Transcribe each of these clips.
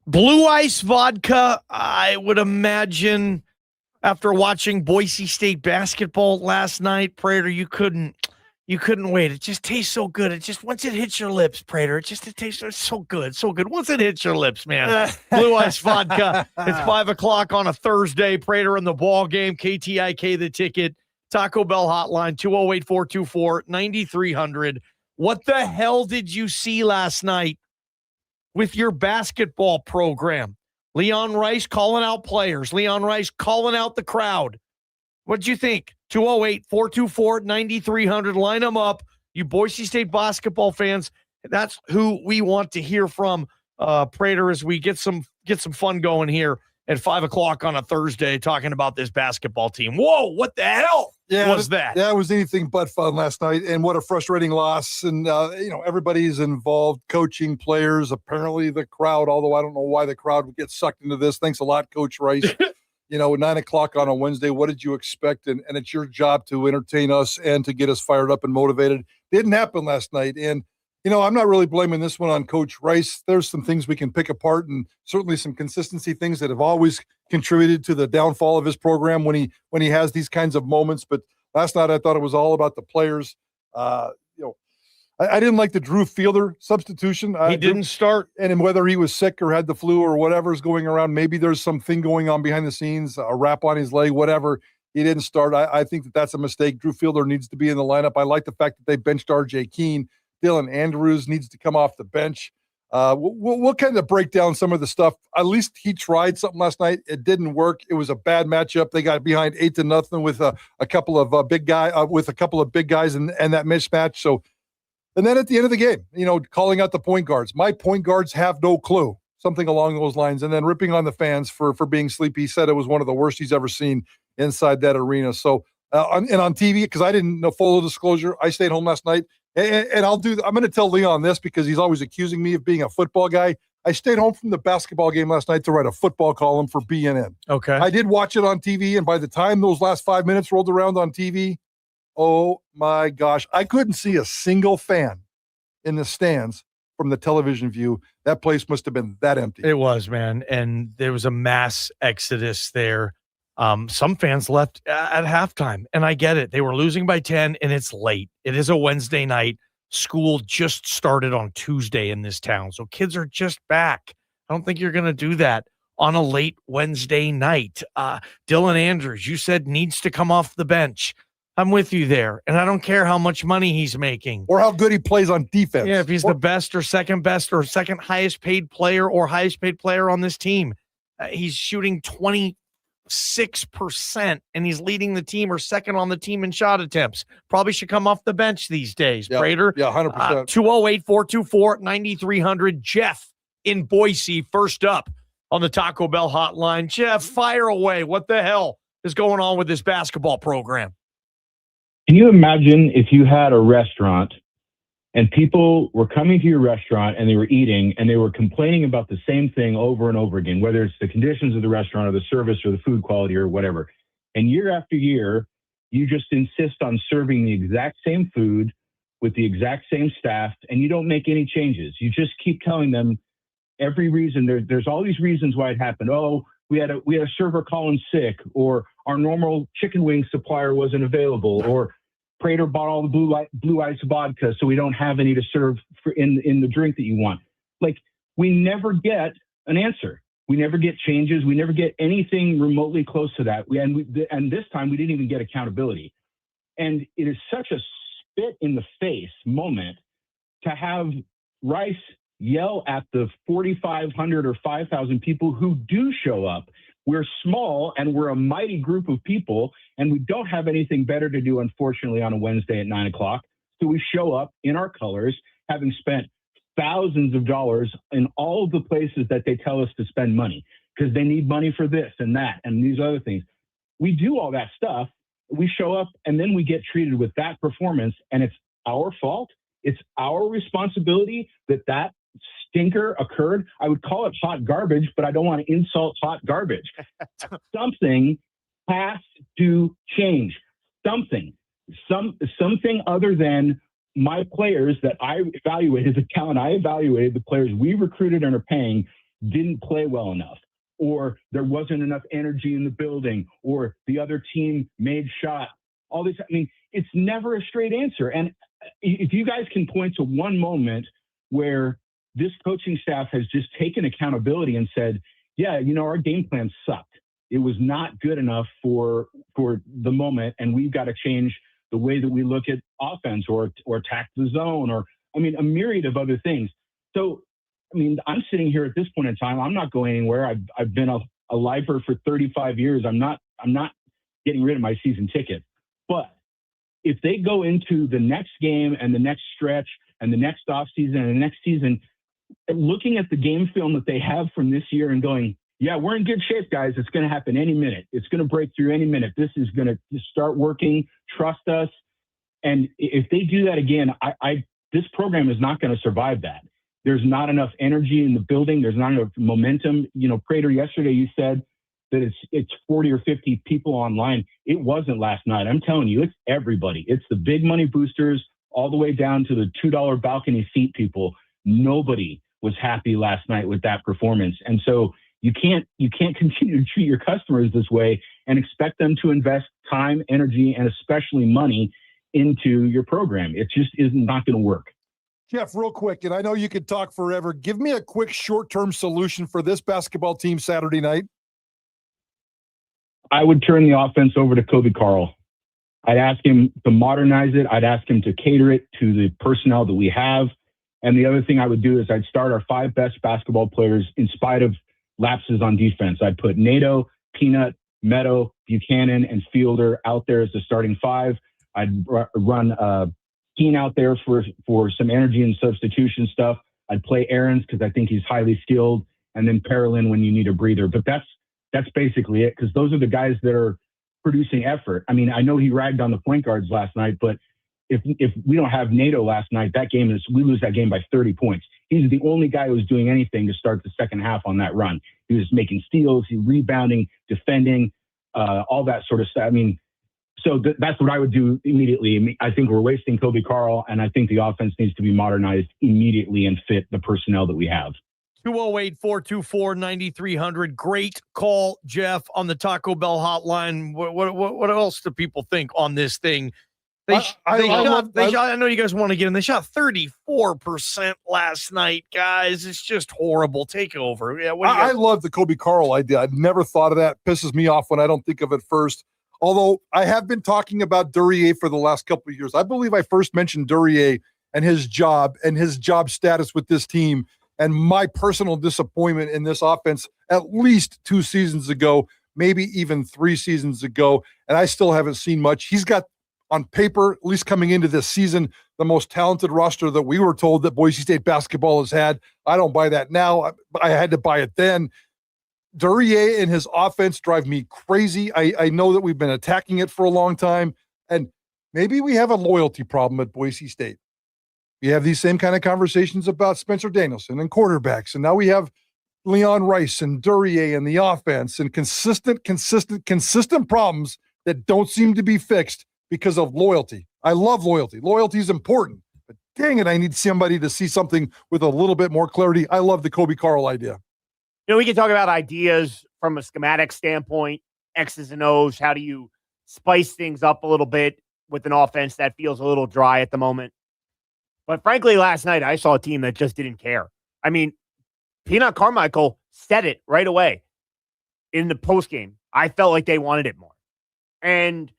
Blue ice vodka, I would imagine after watching Boise State basketball last night, Prater, you couldn't wait. It just tastes so good. It just once it hits your lips, Prater, it tastes so good, so good. Once it hits your lips, man. Blue ice vodka. It's 5:00 on a Thursday. Prater in the ball game. KTIK the ticket. Taco Bell hotline 208-424-9300. What the hell did you see last night with your basketball program? Leon Rice calling out players. Leon Rice calling out the crowd. What'd you think? 208-424-9300. Line them up. You Boise State basketball fans, that's who we want to hear from, Prater, as we get some fun going here at 5:00 on a Thursday talking about this basketball team. Whoa, what the hell was that? Yeah, it was anything but fun last night, and what a frustrating loss. And, everybody's involved, coaching, players, apparently the crowd, although I don't know why the crowd would get sucked into this. Thanks a lot, Coach Rice. 9:00 on a Wednesday, what did you expect? And it's your job to entertain us and to get us fired up and motivated. Didn't happen last night. And, I'm not really blaming this one on Coach Rice. There's some things we can pick apart, and certainly some consistency things that have always contributed to the downfall of his program when he has these kinds of moments. But last night I thought it was all about the players. I didn't like the Drew Fielder substitution. He didn't start. And whether he was sick or had the flu or whatever's going around, maybe there's something going on behind the scenes, a wrap on his leg, whatever. He didn't start. I think that's a mistake. Drew Fielder needs to be in the lineup. I like the fact that they benched R.J. Keene. Dylan Andrews needs to come off the bench. We'll kind of break down some of the stuff. At least he tried something last night. It didn't work. It was a bad matchup. They got behind 8-0 with a couple of big guys and that mismatch. So, and then at the end of the game, calling out the point guards. My point guards have no clue. Something along those lines. And then ripping on the fans for being sleepy. He said it was one of the worst he's ever seen inside that arena. So, on TV, because I didn't know, full disclosure, I stayed home last night. And I'm going to tell Leon this because he's always accusing me of being a football guy. I stayed home from the basketball game last night to write a football column for BNN. Okay. I did watch it on TV, and by the time those last 5 minutes rolled around on TV, oh my gosh, I couldn't see a single fan in the stands from the television view. That place must have been that empty. It was, man. And there was a mass exodus there. Some fans left at halftime, and I get it. They were losing by 10, and it's late. It is a Wednesday night. School just started on Tuesday in this town, so kids are just back. I don't think you're going to do that on a late Wednesday night. Dylan Andrews, you said, needs to come off the bench. I'm with you there, and I don't care how much money he's making. Or how good he plays on defense. Yeah, if he's the best or second best or second highest paid player or highest paid player on this team. He's shooting 26%, and he's leading the team or second on the team in shot attempts. Probably should come off the bench these days, Prater. Yeah, 100%. 208-424-9300. Jeff in Boise, first up on the Taco Bell hotline. Jeff, fire away. What the hell is going on with this basketball program? Can you imagine if you had a restaurant and people were coming to your restaurant and they were eating and they were complaining about the same thing over and over again, whether it's the conditions of the restaurant or the service or the food quality or whatever. And year after year, you just insist on serving the exact same food with the exact same staff, and you don't make any changes. You just keep telling them every reason. There's all these reasons why it happened. Oh, we had a server call in sick, or our normal chicken wing supplier wasn't available, or Prater bought all the blue ice vodka, so we don't have any to serve in the drink that you want. Like, we never get an answer. We never get changes. We never get anything remotely close to that. And this time we didn't even get accountability. And it is such a spit in the face moment to have Rice yell at the 4,500 or 5,000 people who do show up. We're small and we're a mighty group of people, and we don't have anything better to do, unfortunately, on a Wednesday at 9 o'clock. So we show up in our colors, having spent thousands of dollars in all of the places that they tell us to spend money because they need money for this and that and these other things. We do all that stuff. We show up and then we get treated with that performance, and it's our fault. It's our responsibility that stinker occurred. I would call it hot garbage, but I don't want to insult hot garbage. Something has to change. Something other than my players that I evaluated, the talent I evaluated, the players we recruited and are paying. didn't play well enough, or there wasn't enough energy in the building, or the other team made shot. All this, I mean, it's never a straight answer. And if you guys can point to one moment where this coaching staff has just taken accountability and said, yeah, you know, our game plan sucked. It was not good enough for the moment, and we've got to change the way that we look at offense or attack the zone, or, I mean, a myriad of other things. So, I mean, I'm sitting here at this point in time. I'm not going anywhere. I've been a lifer for 35 years. I'm not getting rid of my season ticket. But if they go into the next game and the next stretch and the next offseason and the next season, looking at the game film that they have from this year and going, yeah, we're in good shape, guys. It's going to happen any minute. It's going to break through any minute. This is going to start working. Trust us. And if they do that again, this program is not going to survive that. There's not enough energy in the building. There's not enough momentum. You know, Prater, yesterday you said that it's 40 or 50 people online. It wasn't last night. I'm telling you, it's everybody. It's the big money boosters all the way down to the $2 balcony seat people. Nobody was happy last night with that performance. And so you can't continue to treat your customers this way and expect them to invest time, energy, and especially money into your program. It just is not going to work. Jeff, real quick, and I know you could talk forever. Give me a quick short-term solution for this basketball team Saturday night. I would turn the offense over to Kobe Carl. I'd ask him to modernize it. I'd ask him to cater it to the personnel that we have. And the other thing I would do is I'd start our 5 best basketball players in spite of lapses on defense. I'd put Nato, Peanut, Meadow, Buchanan, and Fielder out there as the starting 5. I'd run Keen out there for some energy and substitution stuff. I'd play Aarons because I think he's highly skilled, and then Parolin when you need a breather. But that's basically it, because those are the guys that are producing effort. I mean, I know he ragged on the point guards last night, but if we don't have Nato last night, we lose that game by 30 points. He's the only guy who was doing anything to start the second half on that run. He was making steals, he rebounding, defending, all that sort of stuff. I mean, so that's what I would do immediately. I think we're wasting Kobe Carl, and I think the offense needs to be modernized immediately and fit the personnel that we have. 208-424-9300. Great call, Jeff, on the Taco Bell hotline. What else do people think on this thing? I know you guys want to get in. They shot 34% last night, guys. It's just horrible. Take over. Yeah, I love the Kobe Carl idea. I've never thought of that. Pisses me off when I don't think of it first. Although I have been talking about Duryea for the last couple of years. I believe I first mentioned Duryea and his job status with this team and my personal disappointment in this offense at least 2 seasons ago, maybe even 3 seasons ago, and I still haven't seen much. He's got, on paper, at least coming into this season, the most talented roster that we were told that Boise State basketball has had. I don't buy that now. I had to buy it then. Duryea and his offense drive me crazy. I know that we've been attacking it for a long time, and maybe we have a loyalty problem at Boise State. We have these same kind of conversations about Spencer Danielson and quarterbacks, and now we have Leon Rice and Duryea and the offense and consistent problems that don't seem to be fixed because of loyalty. I love loyalty. Loyalty is important, but dang it, I need somebody to see something with a little bit more clarity. I love the Kobe Carl idea. You know, we can talk about ideas from a schematic standpoint, X's and O's. How do you spice things up a little bit with an offense that feels a little dry at the moment? But frankly, last night, I saw a team that just didn't care. I mean, Peanut Carmichael said it right away in the postgame. I felt like they wanted it more. And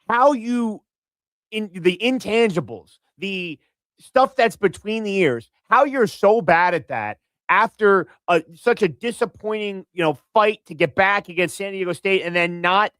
how you, in the intangibles, the stuff that's between the ears, how you're so bad at that after such a disappointing, fight to get back against San Diego State, and then not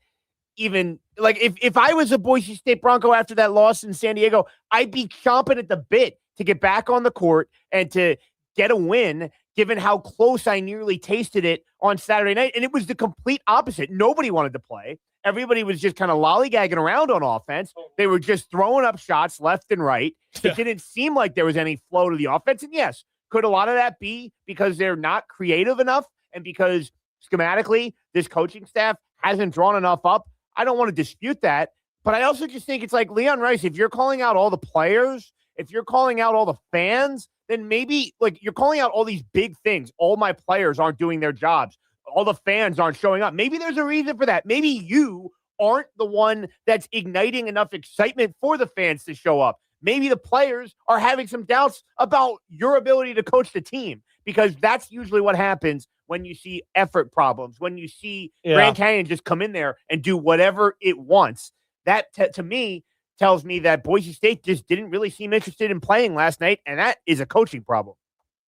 even, like, if I was a Boise State Bronco after that loss in San Diego, I'd be chomping at the bit to get back on the court and to get a win, given how close I nearly tasted it on Saturday night. And it was the complete opposite. Nobody wanted to play. Everybody was just kind of lollygagging around on offense. They were just throwing up shots left and right. Yeah. It didn't seem like there was any flow to the offense. And yes, could a lot of that be because they're not creative enough and because schematically this coaching staff hasn't drawn enough up? I don't want to dispute that. But I also just think it's like Leon Rice, if you're calling out all the players, if you're calling out all the fans, then maybe like you're calling out all these big things. All my players aren't doing their jobs. All the fans aren't showing up. Maybe there's a reason for that. Maybe you aren't the one that's igniting enough excitement for the fans to show up. Maybe the players are having some doubts about your ability to coach the team, because that's usually what happens when you see effort problems, when you see Grand Canyon just come in there and do whatever it wants. That, to me, tells me that Boise State just didn't really seem interested in playing last night, and that is a coaching problem.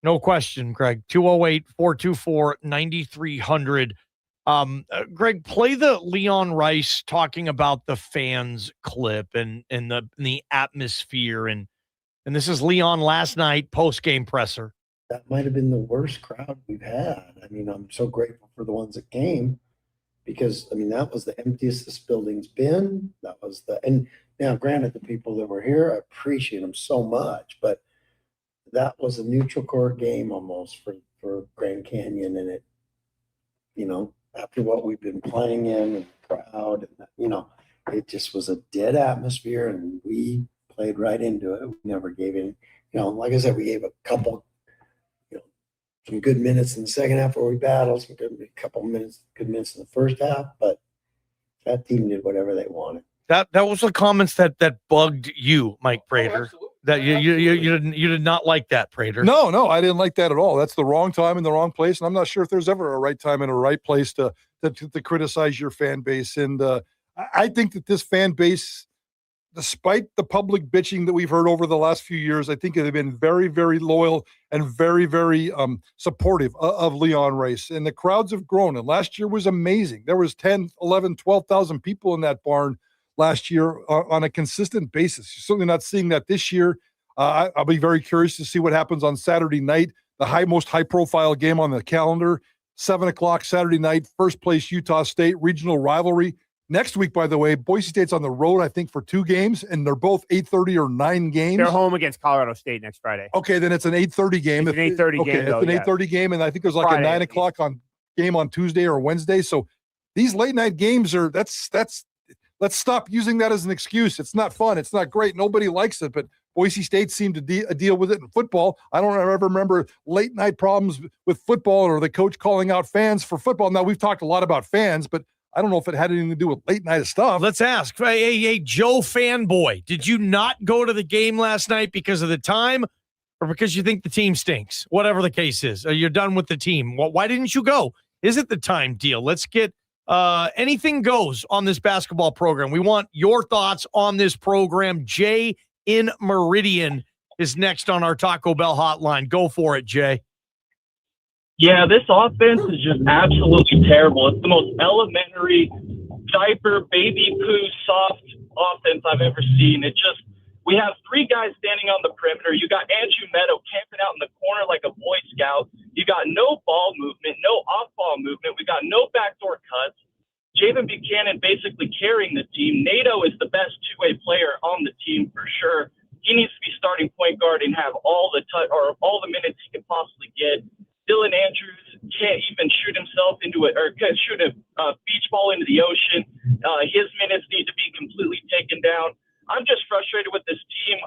No question, Greg. 208-424-9300. Greg, play the Leon Rice talking about the fans clip and the atmosphere. And this is Leon last night, post-game presser. That might have been the worst crowd we've had. I mean, I'm so grateful for the ones that came, because, I mean, that was the emptiest this building's been. That was and now, granted, the people that were here, I appreciate them so much, but that was a neutral court game almost for Grand Canyon. And it, after what we've been playing in and crowd, and, it just was a dead atmosphere, and we played right into it. We never gave any, like I said, we gave a couple, some good minutes in the second half where we battled, some good minutes in the first half, but that team did whatever they wanted. That was the comments that bugged you, Mike Prater. That you did not like that, Prater. No, I didn't like that at all. That's the wrong time and the wrong place, and I'm not sure if there's ever a right time and a right place to criticize your fan base. And I think that this fan base, despite the public bitching that we've heard over the last few years, I think they've been very, very loyal and very, very supportive of Leon Rice. And the crowds have grown. And last year was amazing. There was 10, 11, 12,000 people in that barn last year on a consistent basis. You're certainly not seeing that this year. I'll be very curious to see what happens on Saturday night, the most high-profile game on the calendar, 7 o'clock Saturday night, first place Utah State, regional rivalry. Next week, by the way, Boise State's on the road, I think, for 2 games, and they're both 8:30 or 9 games. They're home against Colorado State next Friday. Okay, then it's an 8:30 game. It's an 8:30 game, it's an 8:30 game, and I think there's like Friday, a 9 o'clock game on Tuesday or Wednesday. So these late-night games are that's. Let's stop using that as an excuse. It's not fun. It's not great. Nobody likes it, but Boise State seemed to deal with it in football. I don't ever remember late-night problems with football or the coach calling out fans for football. Now, we've talked a lot about fans, but I don't know if it had anything to do with late-night stuff. Let's ask. Hey, Joe fanboy, did you not go to the game last night because of the time or because you think the team stinks? Whatever the case is. You're done with the team. Why didn't you go? Is it the time deal? Let's get anything goes on this basketball program. We want your thoughts on this program. Jay in Meridian is next on our Taco Bell hotline. Go for it, Jay. Yeah, this offense is just absolutely terrible. It's the most elementary diaper, baby poo, soft offense I've ever seen. We have 3 guys standing on the perimeter. You got Andrew Meadow camping out in the corner like a Boy Scout. You got no ball movement, no off-ball movement. We got no backdoor cuts. Javen Buchanan basically carrying the team. Nato is the best two-way player on the team for sure. He needs to be starting point guard and have all the minutes he can possibly get. Dylan Andrews can't even shoot himself shoot a beach ball into the ocean. His minutes need to be completely taken down. I'm just frustrated with this team.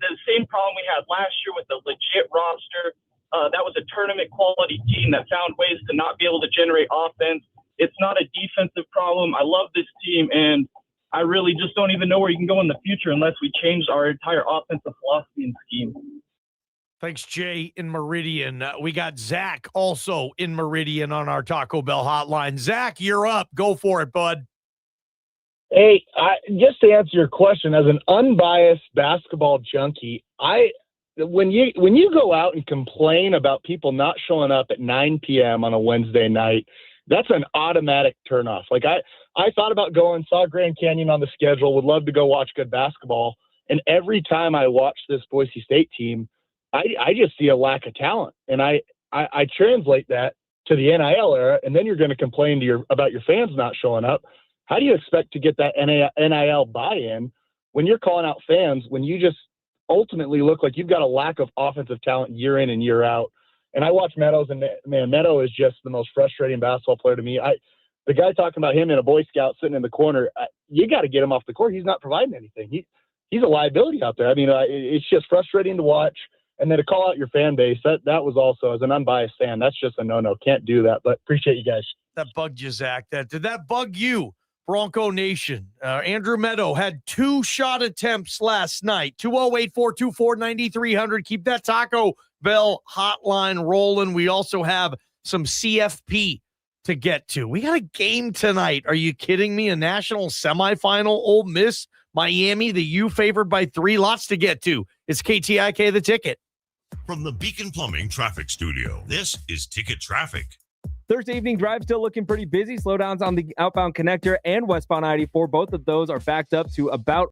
The same problem we had last year with the legit roster. That was a tournament quality team that found ways to not be able to generate offense. It's not a defensive problem. I love this team, and I really just don't even know where you can go in the future unless we change our entire offensive philosophy and scheme. Thanks, Jay in Meridian. We got Zach also in Meridian on our Taco Bell hotline. Zach, you're up. Go for it, bud. Hey, just to answer your question, as an unbiased basketball junkie, when you go out and complain about people not showing up at 9 p.m. on a Wednesday night, that's an automatic turnoff. Like I thought about going, saw Grand Canyon on the schedule, would love to go watch good basketball, and every time I watch this Boise State team, I just see a lack of talent, and I translate that to the NIL era, and then you're going to complain about your fans not showing up. How do you expect to get that NIL buy-in when you're calling out fans, when you just ultimately look like you've got a lack of offensive talent year in and year out? And I watch Meadows, and man, Meadow is just the most frustrating basketball player to me. The guy talking about him in a Boy Scout sitting in the corner, you got to get him off the court. He's not providing anything. He's a liability out there. I mean, it's just frustrating to watch. And then to call out your fan base, that was also, as an unbiased fan, that's just a no-no. Can't do that, but appreciate you guys. That bugged you, Zach. Did that bug you, Bronco Nation? Andrew Meadow had 2 shot attempts last night. 208-424-9300. Keep that Taco Bell hotline rolling. We also have some CFP to get to. We got a game tonight. Are you kidding me? A national semifinal, Ole Miss, Miami, the U favored by 3. Lots to get to. It's KTIK The Ticket. From the Beacon Plumbing Traffic Studio, this is Ticket Traffic. Thursday evening drive still looking pretty busy. Slowdowns on the outbound connector and westbound I-84. Both of those are backed up to about